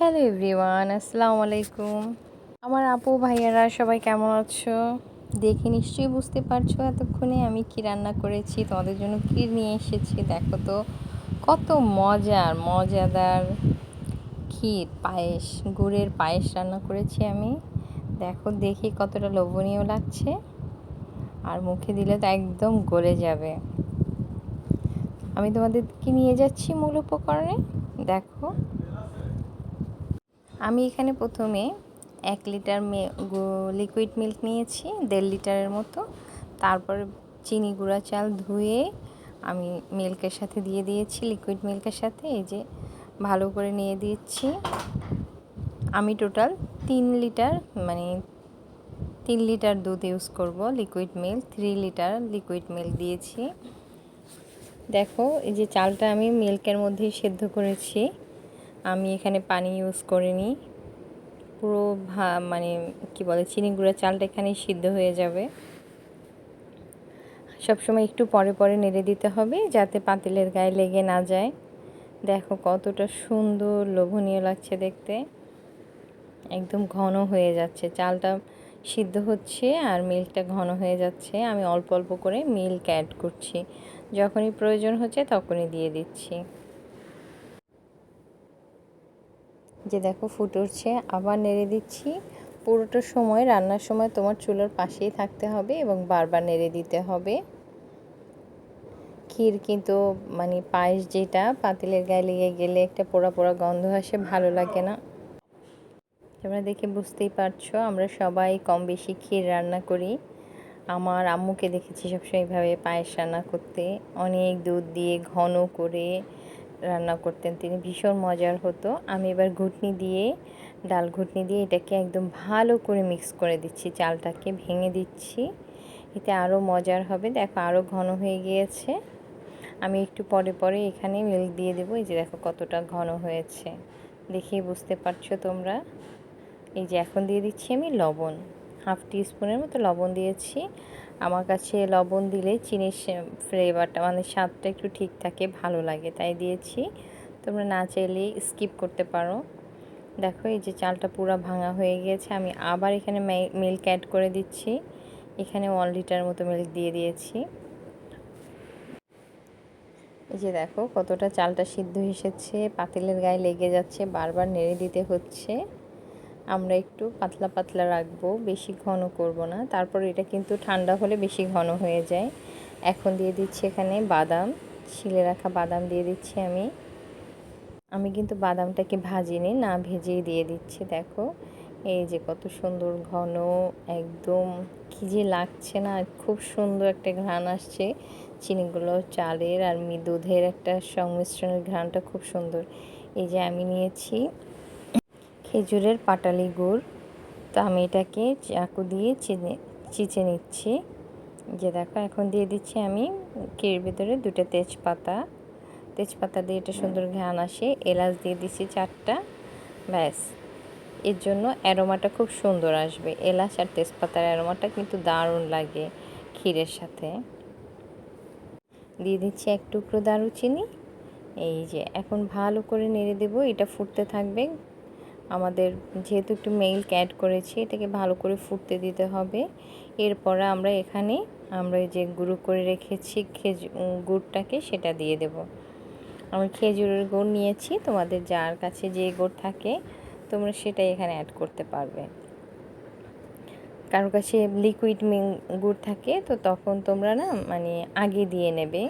Hello everyone, আসসালামু আলাইকুম। আমার আপু ভাইয়ারা সবাই কেমন আছো? দেখে নিশ্চয়ই বুঝতে পারছো এতক্ষণে আমি কি রান্না করেছি, তোমাদের জন্য কি নিয়ে এসেছি। দেখো তো কত মজাদার ক্ষীর পায়েস, গুড়ের পায়েস রান্না করেছি আমি। দেখো দেখি কতটা লোভনীয় লাগছে, আর মুখে দিলে তো একদম গলে যাবে। আমি তোমাদের কি নিয়ে যাচ্ছি মূল উপকরণে। দেখো, আমি এখানে প্রথমে 1 লিটার লিকুইড মিল্ক নিয়েছি, 1.5 লিটারের মতো। তারপর চিনি গুঁড়া চাল ধুয়ে আমি মিল্কের সাথে দিয়ে দিয়েছি, লিকুইড মিল্কের সাথে এই যে ভালো করে নিয়ে দিচ্ছি। আমি টোটাল 3 লিটার মানে 3 লিটার দুধ ইউজ করব, liquid milk 3 litre liquid milk দিয়েছি। দেখো এই যে চালটা আমি মিল্কের মধ্যেই সেদ্ধ করেছি, আমি এখানে পানি ইউজ করিনি। পুরো মানে কি বলে, চিনি গুঁড়া চালটা এখানেই সিদ্ধ হয়ে যাবে। সবসময় একটু পরে পরে নেড়ে দিতে হবে যাতে পাতিলের গায়ে লেগে না যায়। দেখো কতটা সুন্দর লোভনীয় লাগছে দেখতে, একদম ঘন হয়ে যাচ্ছে, চালটা সিদ্ধ হচ্ছে আর মিল্কটা ঘন হয়ে যাচ্ছে। আমি অল্প অল্প করে মিল্ক অ্যাড করছি, যখনই প্রয়োজন হচ্ছে তখনই দিয়ে দিচ্ছি। যে দেখো ফুটে উঠছে, আবার নেড়ে দিচ্ছি। পুরোটা সময় রান্নার সময় তোমার চুলার পাশেই থাকতে হবে এবং বারবার নেড়ে দিতে হবে। ক্ষীর কিন্তু মানে পায়েস যেটা পাতিলের গায়ে লেগে গেলে একটা পোড়া পোড়া গন্ধ আসে, ভালো লাগে না। তোমরা দেখে বুঝতেই পারছো আমরা সবাই কম বেশি ক্ষীর রান্না করি। আমার আম্মুকে দেখেছি সবসময় এইভাবে পায়েস রান্না করতে, অনেক দুধ দিয়ে ঘন করে রান্না করতেন তিনি, ভীষণ মজার হতো। আমি এবার ঘুটনি দিয়ে, ডাল ঘুটনি দিয়ে এটাকে একদম ভালো করে মিক্স করে দিচ্ছি, চালটাকে ভেঙে দিচ্ছি, এতে আরও মজার হবে। দেখো আরও ঘন হয়ে গিয়েছে। আমি একটু পরে পরে এখানে মিল্ক দিয়ে দেবো। এই যে দেখো কতটা ঘন হয়েছে, দেখেই বুঝতে পারছো তোমরা। এই যে এখন দিয়ে দিচ্ছি আমি লবণ, 1/2 টিস্পুনের মতো লবণ দিয়েছি। আমার কাছে লবণ দিলে চিনির ফ্লেভারটা মানে স্বাদটা একটু ঠিক থাকে, ভালো লাগে, তাই দিয়েছি। তোমরা না চাইলে স্কিপ করতে পারো। দেখো এই যে চালটা পুরো ভাঙা হয়ে গিয়েছে, আমি আবার এখানে মিল্ক অ্যাড করে দিচ্ছি। এখানে 1 লিটার মতো মিল্ক দিয়ে দিয়েছি। এই যে দেখো কতটা চালটা সিদ্ধ এসেছে, পাতিলের গায়ে লেগে যাচ্ছে, বারবার নেড়ে দিতে হচ্ছে। আমরা একটু পাতলা পাতলা রাখবো, বেশি ঘন করব না, তারপর এটা কিন্তু ঠান্ডা হলে বেশি ঘন হয়ে যায়। এখন দিয়ে দিচ্ছি এখানে বাদাম, ছিলে রাখা বাদাম দিয়ে দিচ্ছি আমি। আমি কিন্তু বাদামটাকে ভাজিনি, না ভেজেই দিয়ে দিচ্ছি। দেখো এই যে কত সুন্দর ঘন, একদম কি যে লাগছে না, খুব সুন্দর একটা ঘ্রাণ আসছে চিনিগুলো, চালের আর দুধের একটা সংমিশ্রণের ঘ্রাণটা খুব সুন্দর। এই যে আমি নিয়েছি খেজুরের পাটালি গুড়, তো আমি এটাকে চাকু দিয়ে চিচে নিচ্ছি। যে দেখো এখন দিয়ে দিচ্ছি আমি ক্ষীরের ভিতরে 2টা তেজপাতা দিয়ে এটা সুন্দর ঘ্রাণ আসে। এলাচ দিয়ে দিচ্ছি 4টা, ব্যাস। এর জন্য অ্যারোমাটা খুব সুন্দর আসবে, এলাচ আর তেজপাতার অ্যারোমাটা কিন্তু দারুণ লাগে ক্ষীরের সাথে। দিয়ে দিচ্ছি 1 টুকরো দারুচিনি। এই যে এখন ভালো করে নেড়ে দেবো, এটা ফুটতে থাকবে। আমাদের যেহেতু একটু মিল্ক অ্যাড করেছি, এটাকে ভালো করে ফুটতে দিতে হবে। এরপরে আমরা যে গুঁড়ো করে রেখেছি গুড়টাকে সেটা দিয়ে দেব। আমি খেজুরের গুড় নিয়েছি, তোমাদের যার কাছে যে গুড় থাকে তোমরা সেটাই এখানে অ্যাড করতে পারবে। কারোর কাছে লিকুইড গুড় থাকে তো তখন তোমরা না মানে আগে দিয়ে নেবে,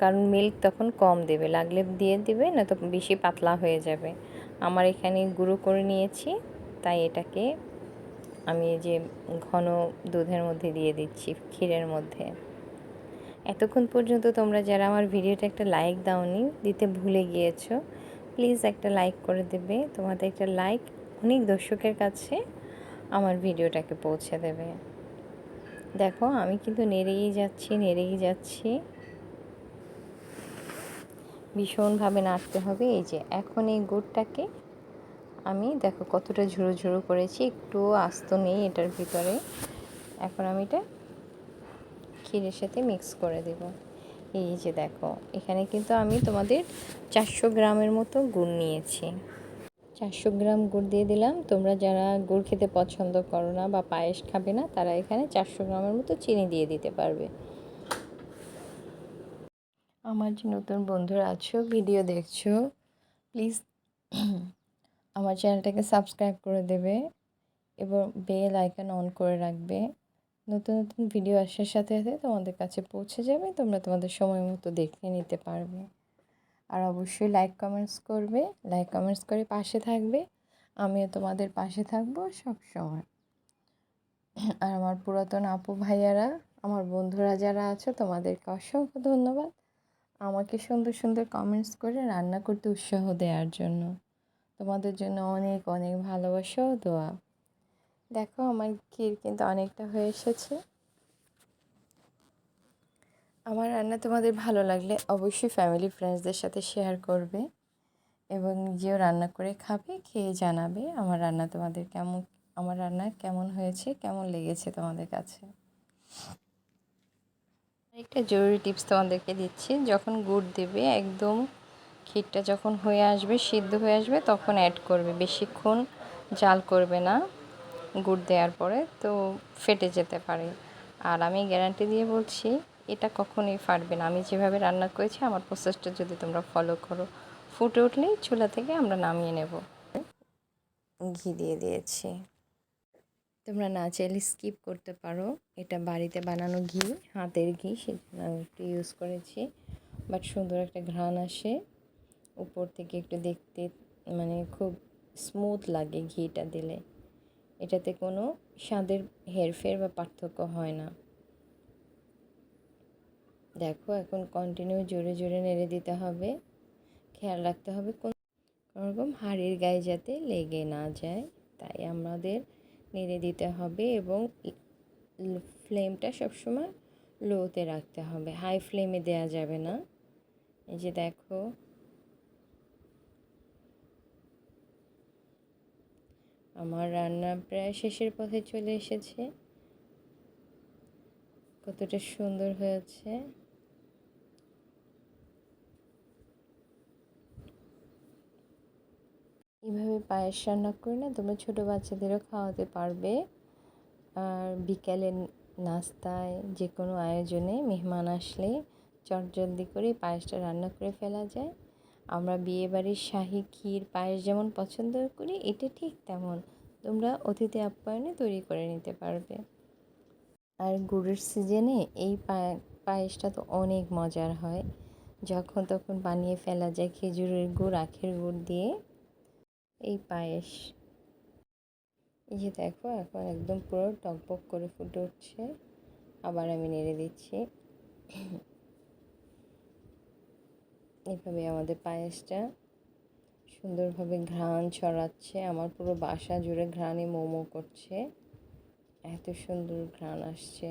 কারণ মিল্ক তখন কম দেবে, লাগলে দিয়ে দেবে, না তো বেশি পাতলা হয়ে যাবে। আমার এখানে গুঁড়ো করে নিয়েছি, তাই এটাকে আমি যে ঘন দুধের মধ্যে দিয়ে দিচ্ছি, ক্ষীরের মধ্যে। এতক্ষণ পর্যন্ত তোমরা যারা আমার ভিডিওটা একটা লাইক দাওনি, দিতে ভুলে গিয়েছো, প্লিজ একটা লাইক করে দেবে। তোমাদের একটা লাইক অনেক দর্শকের কাছে আমার ভিডিওটাকে পৌঁছে দেবে। দেখো আমি কিন্তু নেড়েই যাচ্ছি, ভীষণভাবে নাড়তে হবে। এই যে এখন এই গুড়টাকে আমি দেখো কতটা ঝুরো ঝুরো করেছি, একটু আস্ত নেই এটার ভিতরে। এখন আমি এটা ক্ষীরের সাথে মিক্স করে দেব। এই যে দেখো এখানে কিন্তু আমি তোমাদের 400 গ্রামের মতো গুড় নিয়েছি। 400 গ্রাম গুড় দিয়ে দিলাম। তোমরা যারা গুড় খেতে পছন্দ করো না বা পায়েস খাবে না, তারা এখানে 400 গ্রামের মতো চিনি দিয়ে দিতে পারবে। আমার যে নতুন বন্ধুরা আছো, ভিডিও দেখছো, প্লিজ আমার চ্যানেলটাকে সাবস্ক্রাইব করে দেবে এবং বেল আইকন অন করে রাখবে। নতুন নতুন ভিডিও আসার সাথে সাথে তোমাদের কাছে পৌঁছে যাবে, তোমরা তোমাদের সময় মতো দেখে নিতে পারবে। আর অবশ্যই লাইক কমেন্টস করবে, লাইক কমেন্টস করে পাশে থাকবে। আমিও তোমাদের পাশে থাকবো সব সময়। আর আমার পুরাতন আপু ভাইয়ারা, আমার বন্ধুরা যারা আছো, তোমাদেরকে অসংখ্য ধন্যবাদ আমাকে সুন্দর সুন্দর কমেন্টস করে রান্না করতে উৎসাহ দেওয়ার জন্য। তোমাদের জন্য অনেক অনেক ভালোবাসা ও দোয়া। দেখো আমার ক্ষীর কিন্তু অনেকটা হয়ে এসেছে। আমার রান্না তোমাদের ভালো লাগলে অবশ্যই ফ্যামিলি ফ্রেন্ডসদের সাথে শেয়ার করবে এবং নিজেও রান্না করে খাবে, খেয়ে জানাবে আমার রান্না কেমন হয়েছে, কেমন লেগেছে তোমাদের কাছে। একটা জরুরি টিপস তোমাদেরকে দিচ্ছি, যখন গুড় দেবে একদম ক্ষীরটা যখন হয়ে আসবে, সিদ্ধ হয়ে আসবে, তখন অ্যাড করবে। বেশিক্ষণ জাল করবে না গুড় দেওয়ার পরে, তো ফেটে যেতে পারে। আর আমি গ্যারান্টি দিয়ে বলছি, এটা কখনোই ফাটবে না। আমি যেভাবে রান্না করেছি, আমার প্রসেসটা যদি তোমরা ফলো করো, ফুটে উঠলেই চুলা থেকে আমরা নামিয়ে নেব। ঘি দিয়ে দিয়েছি, তোমরা না চাইলে স্কিপ করতে পারো। এটা বাড়িতে বানানো ঘি, হাতের ঘি, সেজন্য আমি একটু ইউজ করেছি। বাট সুন্দর একটা ঘ্রাণ আসে, উপর থেকে একটু দেখতে মানে খুব স্মুথ লাগে ঘিটা দিলে। এটাতে কোনো স্বাদের হেরফের বা পার্থক্য হয় না। দেখো এখন কন্টিনিউ জোরে জোরে নেড়ে দিতে হবে। খেয়াল রাখতে হবে কোনোরকম হাঁড়ির গায়ে যাতে লেগে না যায়, তাই আমাদের নেড়ে দিতে হবে এবং ফ্লেমটা সবসময় লোতে রাখতে হবে, হাই ফ্লেমে দেওয়া যাবে না। এই যে দেখো আমার রান্না প্রায় শেষের পথে চলে এসেছে। কতটা সুন্দর হয়েছে। এইভাবে পায়েস রান্না করে না তোমরা ছোটো বাচ্চাদেরও খাওয়াতে পারবে। আর বিকেলে নাস্তায় যে কোনো আয়োজনে মেহমান আসলে চটজলদি করে পায়েসটা রান্না করে ফেলা যায়। আমরা বিয়েবাড়ির শাহী ক্ষীর পায়েস যেমন পছন্দ করি, এটা ঠিক তেমন তোমরা অতিথি আপ্যায়নে তৈরি করে নিতে পারবে। আর গুড়ের সিজনে এই পায়েসটা তো অনেক মজার হয়, যখন তখন বানিয়ে ফেলা যায়। খেজুরের গুড়, আখের গুড় দিয়ে এই পায়েস। এই যে দেখো এখন একদম পুরো টকবক করে ফুটে উঠছে। আবার আমি নেড়ে দিচ্ছি। এইভাবে আমাদের পায়েসটা সুন্দরভাবে ঘ্রাণ ছড়াচ্ছে, আমার পুরো বাসা জুড়ে ঘ্রাণে মোমো করছে, এত সুন্দর ঘ্রাণ আসছে।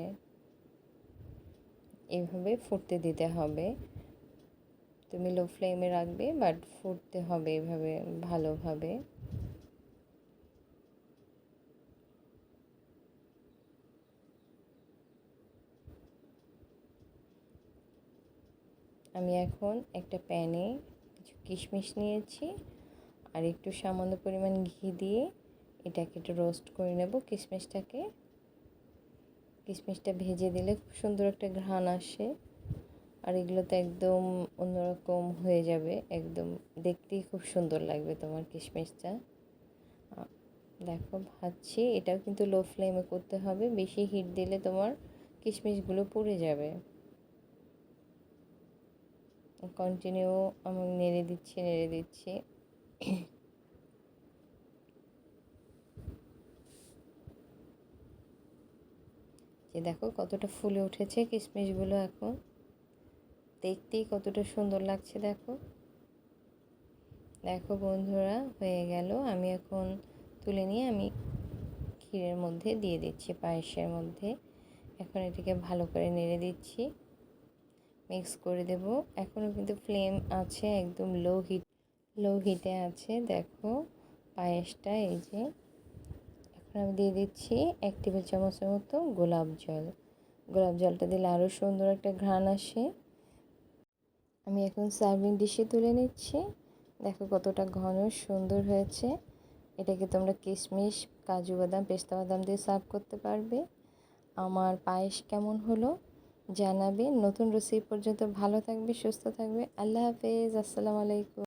এইভাবে ফুটতে দিতে হবে, তুমি লো ফ্লেমে রাখবে, বাট ফুটতে হবে এভাবে ভালোভাবে। আমি এখন একটা প্যানে কিছু কিশমিশ নিয়েছি আর একটু সামান্য পরিমাণ ঘি দিয়ে এটাকে একটু রোস্ট করে নেব। কিশমিশটা ভেজে দিলে খুব সুন্দর একটা ঘ্রাণ আসে, আর এগুলো তো একদম অন্যরকম হয়ে যাবে, একদম দেখতেই খুব সুন্দর লাগবে তোমার কিশমিশটা। দেখো ভাজছি, এটাও কিন্তু লো ফ্লেমে করতে হবে, বেশি হিট দিলে তোমার কিশমিশগুলো পুড়ে যাবে। কন্টিনিউ আমি নেড়ে দিচ্ছি। যে দেখো কতটা ফুলে উঠেছে কিশমিশগুলো, এখন দেখতেই কতটা সুন্দর লাগছে। দেখো দেখো বন্ধুরা, হয়ে গেল। আমি এখন তুলে নিয়ে আমি ক্ষীরের মধ্যে দিয়ে দিচ্ছি, পায়েসের মধ্যে। এখন এটাকে ভালো করে নেড়ে দিচ্ছি, মিক্স করে দেব। এখনও কিন্তু ফ্লেম আছে, একদম লো হিটে আছে। দেখো পায়েসটা, এই যে এখন আমি দিয়ে দিচ্ছি 1 টেবিল চামচের মতো গোলাপ জলটা দিলে আরও সুন্দর একটা ঘ্রাণ আসে। আমি এখন সার্ভিং ডিশে তুলে নিচ্ছি। দেখো কতটা ঘন সুন্দর হয়েছে। এটাকে তোমরা কিশমিশ, কাজু বাদাম, পেস্তা বাদাম দিয়ে সার্ভ করতে পারবে। আমার পায়েস কেমন হলো জানাবে। নতুন রেসিপি পর্যন্ত ভালো থাকবে, সুস্থ থাকবে। আল্লাহ হাফেজ, আসসালামু আলাইকুম।